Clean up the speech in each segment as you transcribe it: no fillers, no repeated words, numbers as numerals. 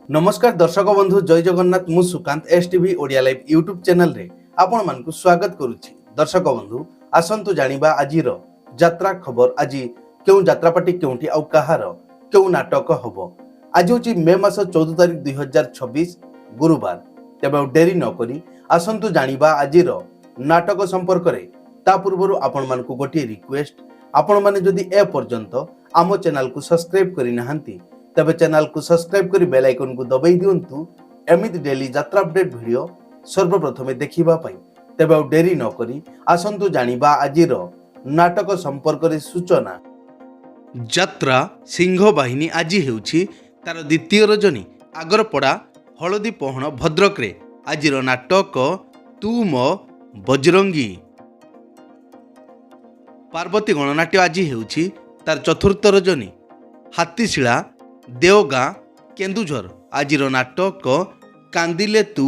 नमस्कार दर्शक बंधु जय जगन्नाथ मु Sukant STV Odia live YouTube channel रे आपण मानकु स्वागत करूछि। दर्शक बंधु आसंतु जानिबा आजिर यात्रा खबर। आज केउ यात्रापाटी केउठी आउ कहार केउ नाटक हबो। आज होछि मे मास 14 तारिख 2026 गुरुवार। तेबे डेरी न करी आसंतु जानिबा आजिर नाटक संपर्क रे। ता पूर्वरु आपण मानकु गोटी रिक्वेस्ट, आपण माने जदि ए पर्यंत आम चैनल को सब्सक्राइब करि नाहंती तबे चैनल को सब्सक्राइब करी बेल आइकन को दबाई दियंतु। एमिति डेली यात्रा अपडेट वीडियो सर्वप्रथमे देखिबा पई। तबे डेरी न करी आसंतु जानिबा आजिर नाटक संपर्क रे सूचना। यात्रा सिंह बाहिनी आज हेउछि तार द्वितीय रजनी आगरपड़ा हलदी पहण भद्रक रे। आजिर नाटक तू मो बजरंगी। पार्वती गणनाट्य आज हेउछि तार चतुर्थ रजनी। हातीशिला देवगाँ केन्दुझर। आजिर नाटक कांदिले तू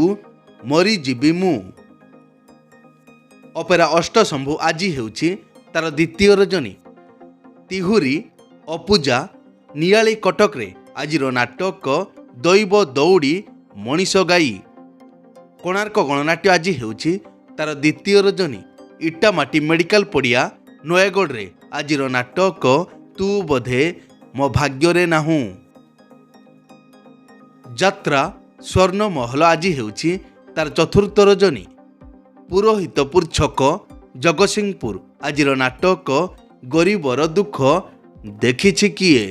मरी जीवी मु। अपेरा अष्टशंभु आज हेउछि तार द्वितीय रजनी। तिहुरी अपूजा नियाली कटक रे। आजिर नाटक दैव दौड़ी मनीष गाई। कोणार्क गणनाट्य आज हेउछि तार द्वितीय रजनी। इटामाटी मेडिकल पड़िया नयगढ़ रे। आजिर नाटक तू बोधे मो भाग्य रे नाहू। यात्रा स्वर्ण महल आज हेउछि तार चतुर्थ रजनी। पुरोहितपुर छक जगतसिंहपुर। आजिर नाटक गरीबर दुख देखिछि किए।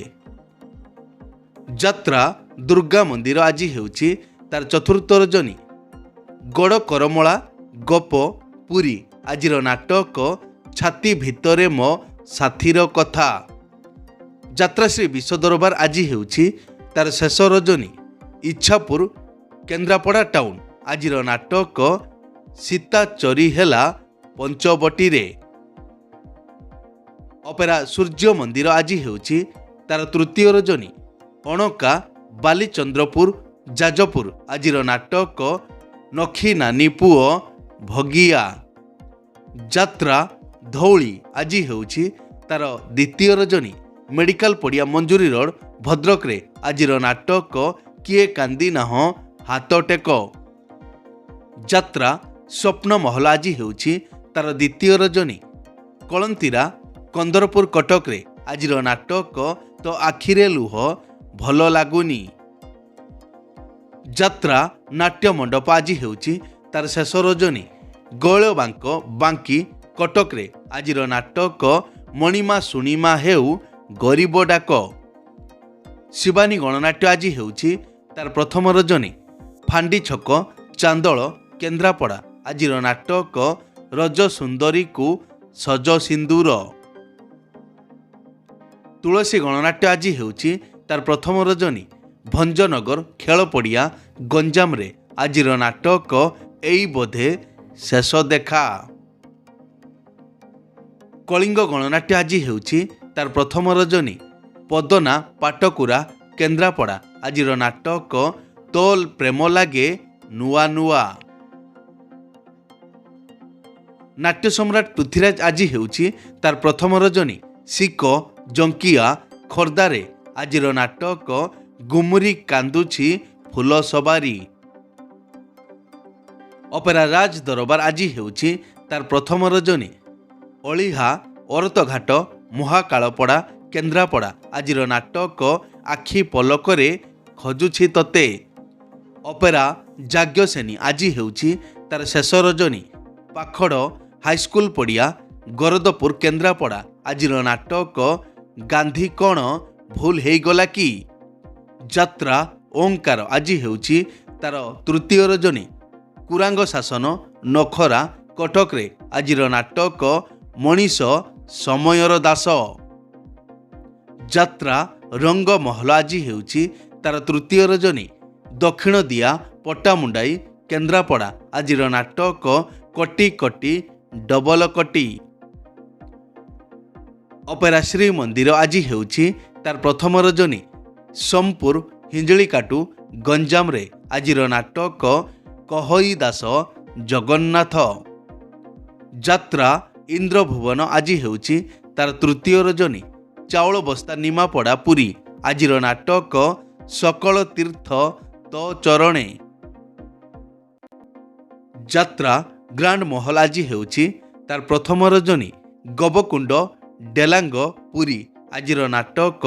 यात्रा दुर्गा मंदिर आज हेउछि तार चतुर्थ रजनी। गड़ करमला गप पुरी। आजिर नाटक छाती भितरे मो साथीर कथा। यात्रा श्री विश्व दरबार आज हेउछि तार शेष रजनी। इच्छापुर केन्द्रापड़ा टाउन। आजिर नाटक सीता चोरी हेला पंचवटी रे। अपेरा सूर्य मंदिर आज हेउछि तार तृतीय रजनी। अणका बालीचंद्रपुर जाजपुर। आजिर नाटक नखी नानी पुओ भगिया। यात्रा धौली आज हेउछि तार द्वितीय रजनी। मेडिकल पड़िया मंजूरी रोड भद्रक रे। आजिर नाटक किए कांदी नाह हाथ टेक। यात्रा स्वप्न महल आज हेउछि तार द्वितीय रजनी। कलंतीरा कंदरपुर कटक रे। आजिर नाटक तो आखिरे लुह भल लागुनी। यात्रा नाट्य मंडप आज हेउछि तार शेष रजनी। गौलबांक बांकी कटक रे। आजिर नाटक मणिमा सुणिमा हेउ गरीब डाक। शिवानी गणनाट्य आज हेउछि तार प्रथम रजनी। फांडी छक चांदल केन्द्रापड़ा। आजिर नाटक रज सुंदरी को सज सिंदूर। तुलसी गणनाट्य आज हेउछि तार प्रथम रजनी। भंजनगर खेल पड़िया गंजाम रे। आजिर नाटक एई बोधे शेष देखा। कलिंग गणनाट्य आज हेउछि तार प्रथम रजनी। पदना पाटकुरा केन्द्रापड़ा। आजिर नाटक तोल प्रेम लागे नुआ नुआ। नाट्य सम्राट पृथ्वीराज आज हेउछि तार प्रथम रजनी। सिक जंकिया खोर्धारे। आजिर नाटक गुमुरी कांदुछि फूल सवारी। अपेरा राज दरबार आज हेउछि तार प्रथम रजनी। अलिहा औरतघाट महाकालपड़ा केन्द्रापड़ा। आजिर नाटक आखि पलकरे खजुछि तते। अपेरा जाग्यसेनी आज हेउछि तार शेष रजनी। पाखड़ हाईस्कूल पड़िया गरदपुर केन्द्रापड़ा। आजिर नाटक गांधी कौन भूल हेगला कि। यात्रा ओंकार आज हेउछि तार तृतीय रजनी। कुरांग शासन नखरा कटक रे। आजिर नाटक मनीष समयर दास। यात्रा रंग महल आज हेउछि तार तृतीय रजनी। दक्षिण दिया पट्टामुंडाई केन्द्रापड़ा। आजिर नाटक कटी कटी डबल कटी। अपेरा श्री मंदिर आज हेउछि तार प्रथम रजनी। सोमपुर हिंजलीकाटू गंजाम रे। आजिर नाटक कहई दास जगन्नाथ। यात्रा इंद्रभुवन आज हेउछि तार तृतीय रजनी। चाउल बस्ता निमापड़ा पुरी। आजिर नाटक सकल तीर्थ तो चरणे। ଯାତ୍ରା ଗ୍ରାଣ୍ଡ ମହଲ ଆଜି ହେଉଛି ତାର ପ୍ରଥମ ରଜନୀ। ଗବକୁଣ୍ଡ ଡେଲାଙ୍ଗ ପୁରୀ ଆଜିର ନାଟକ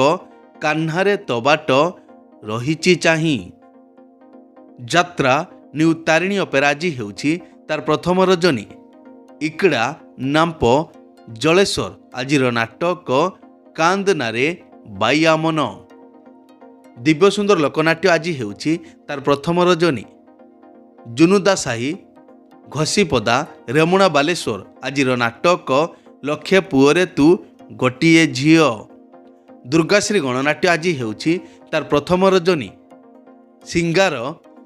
କାହ୍ନାରେ ତବାଟ ରହିଛି ଚାହିଁ। ଯାତ୍ରା ନ୍ୟୁ ତାରିଣୀ ଅପେରା ଆଜି ହେଉଛି ତାର ପ୍ରଥମ ରଜନୀ। ଇକଡ଼ା ନାମ୍ପ ଜଳେଶ୍ୱର ଆଜିର ନାଟକ କାନ୍ଦନାରେ ବାଇଆମନ। ଦିବ୍ୟସୁନ୍ଦର ଲୋକନାଟ୍ୟ ଆଜି ହେଉଛି ତାର ପ୍ରଥମ ରଜନୀ। ଜୁନୁଦା ସାହି ଘଷିପଦା ରେମୁଣା ବାଲେଶ୍ୱର ଆଜିର ନାଟକ ଲକ୍ଷେ ପୁଅରେ ତୁ ଗୋଟିଏ ଝିଅ। ଦୁର୍ଗାଶ୍ରୀ ଗଣନାଟ୍ୟ ଆଜି ହେଉଛି ତାର ପ୍ରଥମ ରଜନୀ। ସିଙ୍ଗାର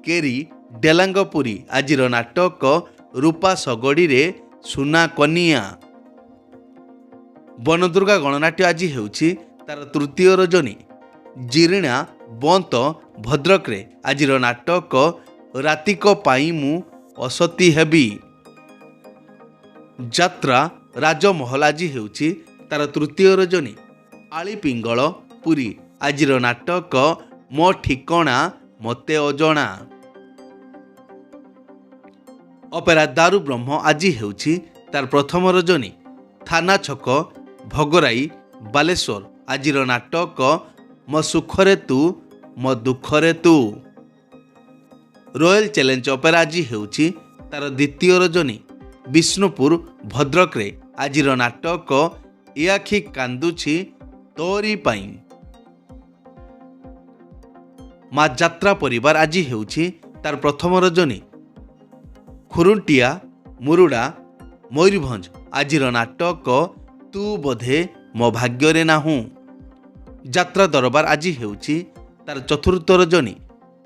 କେରି ଡେଲାଙ୍ଗପୁରୀ ଆଜିର ନାଟକ ରୂପା ଶଗଡ଼ିରେ ସୁନା କନିଆ। ବନଦୁର୍ଗା ଗଣନାଟ୍ୟ ଆଜି ହେଉଛି ତାର ତୃତୀୟ ରଜନୀ। ଜିରିଣା ବନ୍ତ ଭଦ୍ରକରେ ଆଜିର ନାଟକ ରାତିକ ପାଇଁ ମୁଁ ଅସତୀ ହେବି। ଯାତ୍ରା ରାଜମହଲ ଆଜି ହେଉଛି ତାର ତୃତୀୟ ରଜନୀ। ଆଳିପିଙ୍ଗଳ ପୁରୀ ଆଜିର ନାଟକ ମୋ ଠିକଣା ମୋତେ ଅଜଣା। ଅପେରା ଦାରୁ ବ୍ରହ୍ମ ଆଜି ହେଉଛି ତାର ପ୍ରଥମ ରଜନୀ। ଥାନା ଛକ ଭଗରାଇ ବାଲେଶ୍ୱର ଆଜିର ନାଟକ ମୋ ସୁଖରେ ତୁ ମୋ ଦୁଃଖରେ ତୁ। ରୟାଲ ଚ୍ୟାଲେଞ୍ଜ ଅପେରା ଆଜି ହେଉଛି ତାର ଦ୍ୱିତୀୟ ରଜନୀ। ବିଷ୍ଣୁପୁର ଭଦ୍ରକରେ ଆଜିର ନାଟକ ଏ ଆଖି କାନ୍ଦୁଛି ତୋରି ପାଇଁ। ମା ଯାତ୍ରା ପରିବାର ଆଜି ହେଉଛି ତାର ପ୍ରଥମ ରଜନୀ। ଖୁରୁଣ୍ଟିଆ ମୁରୁଡ଼ା ମୟୂରଭଞ୍ଜ ଆଜିର ନାଟକ ତୁ ବୋଧେ ମୋ ଭାଗ୍ୟରେ ନାହୁଁ। ଯାତ୍ରା ଦରବାର ଆଜି ହେଉଛି ତାର ଚତୁର୍ଥ ରଜନୀ।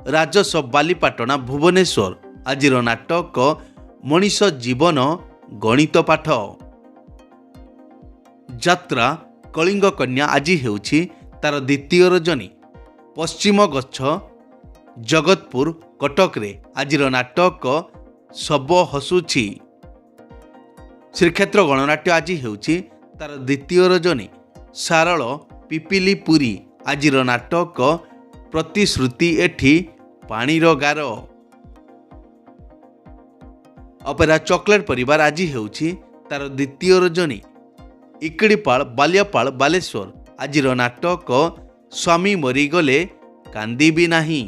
ରାଜସ ବାଲିପାଟଣା ଭୁବନେଶ୍ୱର ଆଜିର ନାଟକ ମଣିଷ ଜୀବନ ଗଣିତ ପାଠ। ଯାତ୍ରା କଳିଙ୍ଗ କନ୍ୟା ଆଜି ହେଉଛି ତାର ଦ୍ୱିତୀୟ ରଜନୀ। ପଶ୍ଚିମ ଗଛ ଜଗତପୁର କଟକରେ ଆଜିର ନାଟକ ଶବ ହସୁଛି। ଶ୍ରୀକ୍ଷେତ୍ର ଗଣନାଟ୍ୟ ଆଜି ହେଉଛି ତାର ଦ୍ୱିତୀୟ ରଜନୀ। ସାରଳ ପିପିଲି ପୁରୀ ଆଜିର ନାଟକ ପ୍ରତିଶ୍ରୁତି ଏଠି ପାଣିର ଗାର। ଅପେରା ଚକୋଲେଟ ପରିବାର ଆଜି ହେଉଛି ତାର ଦ୍ୱିତୀୟ ରଜନୀ। ଇକଡ଼ିପାଳ ବାଲିଆପାଳ ବାଲେଶ୍ୱର ଆଜିର ନାଟକ ସ୍ୱାମୀ ମରିଗଲେ କାନ୍ଦିବି ନାହିଁ।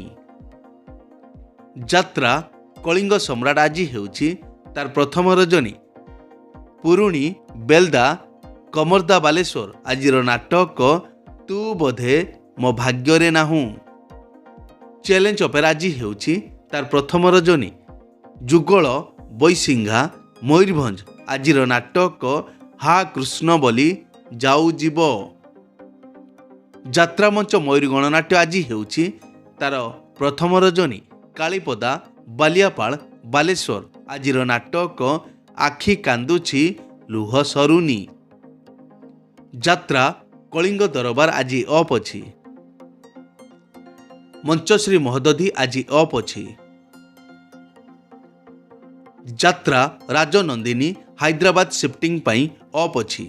ଯାତ୍ରା କଳିଙ୍ଗ ସମ୍ରାଟ ଆଜି ହେଉଛି ତାର ପ୍ରଥମ ରଜନୀ। ପୁରୁଣି ବେଲଦା କମର୍ଦା ବାଲେଶ୍ୱର ଆଜିର ନାଟକ ତୁ ବୋଧେ ମୋ ଭାଗ୍ୟରେ ନାହୁଁ। ଚ୍ୟାଲେଞ୍ଜ ଅପେରା ଆଜି ହେଉଛି ତାର ପ୍ରଥମ ରଜନୀ। ଯୁଗଳ ବୈସିଂଘା ମୟୂରଭଞ୍ଜ ଆଜିର ନାଟକ ହା କୃଷ୍ଣ ବୋଲି ଯାଉ ଯିବ। ଯାତ୍ରାମଞ୍ଚ ମୟୂର ଗଣନାଟ୍ୟ ଆଜି ହେଉଛି ତାର ପ୍ରଥମ ରଜନୀ। କାଳୀପଦା ବାଲିଆପାଳ ବାଲେଶ୍ୱର ଆଜିର ନାଟକ ଆଖି କାନ୍ଦୁଛି ଲୁହ ସରୁନି। ଯାତ୍ରା କଳିଙ୍ଗ ଦରବାର ଆଜି ଅଫ୍ ଅଛି। ମଞ୍ଚଶ୍ରୀ ମହୋଦଧି ଆଜି ଅଫ୍ ଅଛି। ଯାତ୍ରା ରାଜନନ୍ଦିନୀ ହାଇଦ୍ରାବାଦ ସିଫ୍ଟିଂ ପାଇଁ ଅଫ୍ ଅଛି।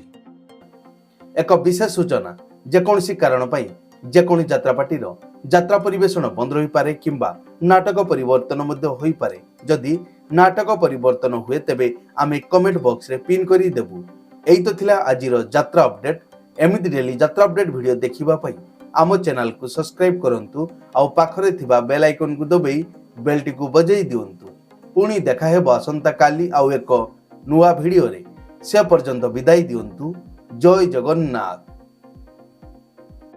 ଏକ ବିଶେଷ ସୂଚନା, ଯେକୌଣସି କାରଣ ପାଇଁ ଯେକୌଣସି ଯାତ୍ରାପାର୍ଟିର ଯାତ୍ରା ପରିବେଷଣ ବନ୍ଦ ରହିପାରେ କିମ୍ବା ନାଟକ ପରିବର୍ତ୍ତନ ମଧ୍ୟ ହୋଇପାରେ। ଯଦି ନାଟକ ପରିବର୍ତ୍ତନ ହୁଏ ତେବେ ଆମେ କମେଣ୍ଟ ବକ୍ସରେ ପିନ୍ କରି ଦେବୁ। ଏଇ ତ ଥିଲା ଆଜିର ଯାତ୍ରା ଅପଡେଟ୍। ଏମିତି ଡେଲି ଯାତ୍ରା ଅପଡେଟ୍ ଭିଡ଼ିଓ ଦେଖିବା ପାଇଁ ଆମ ଚ୍ୟାନେଲକୁ ସବସ୍କ୍ରାଇବ୍ କରନ୍ତୁ ଆଉ ପାଖରେ ଥିବା ବେଲ୍ ଆଇକନକୁ ଦବାଇ ବେଲ୍ଟିକୁ ବଜାଇ ଦିଅନ୍ତୁ। ପୁଣି ଦେଖା ହେବ ଆସନ୍ତାକାଲି ଆଉ ଏକ ନୂଆ ଭିଡ଼ିଓରେ। ସେ ପର୍ଯ୍ୟନ୍ତ ବିଦାୟ ଦିଅନ୍ତୁ। ଜୟ ଜଗନ୍ନାଥ।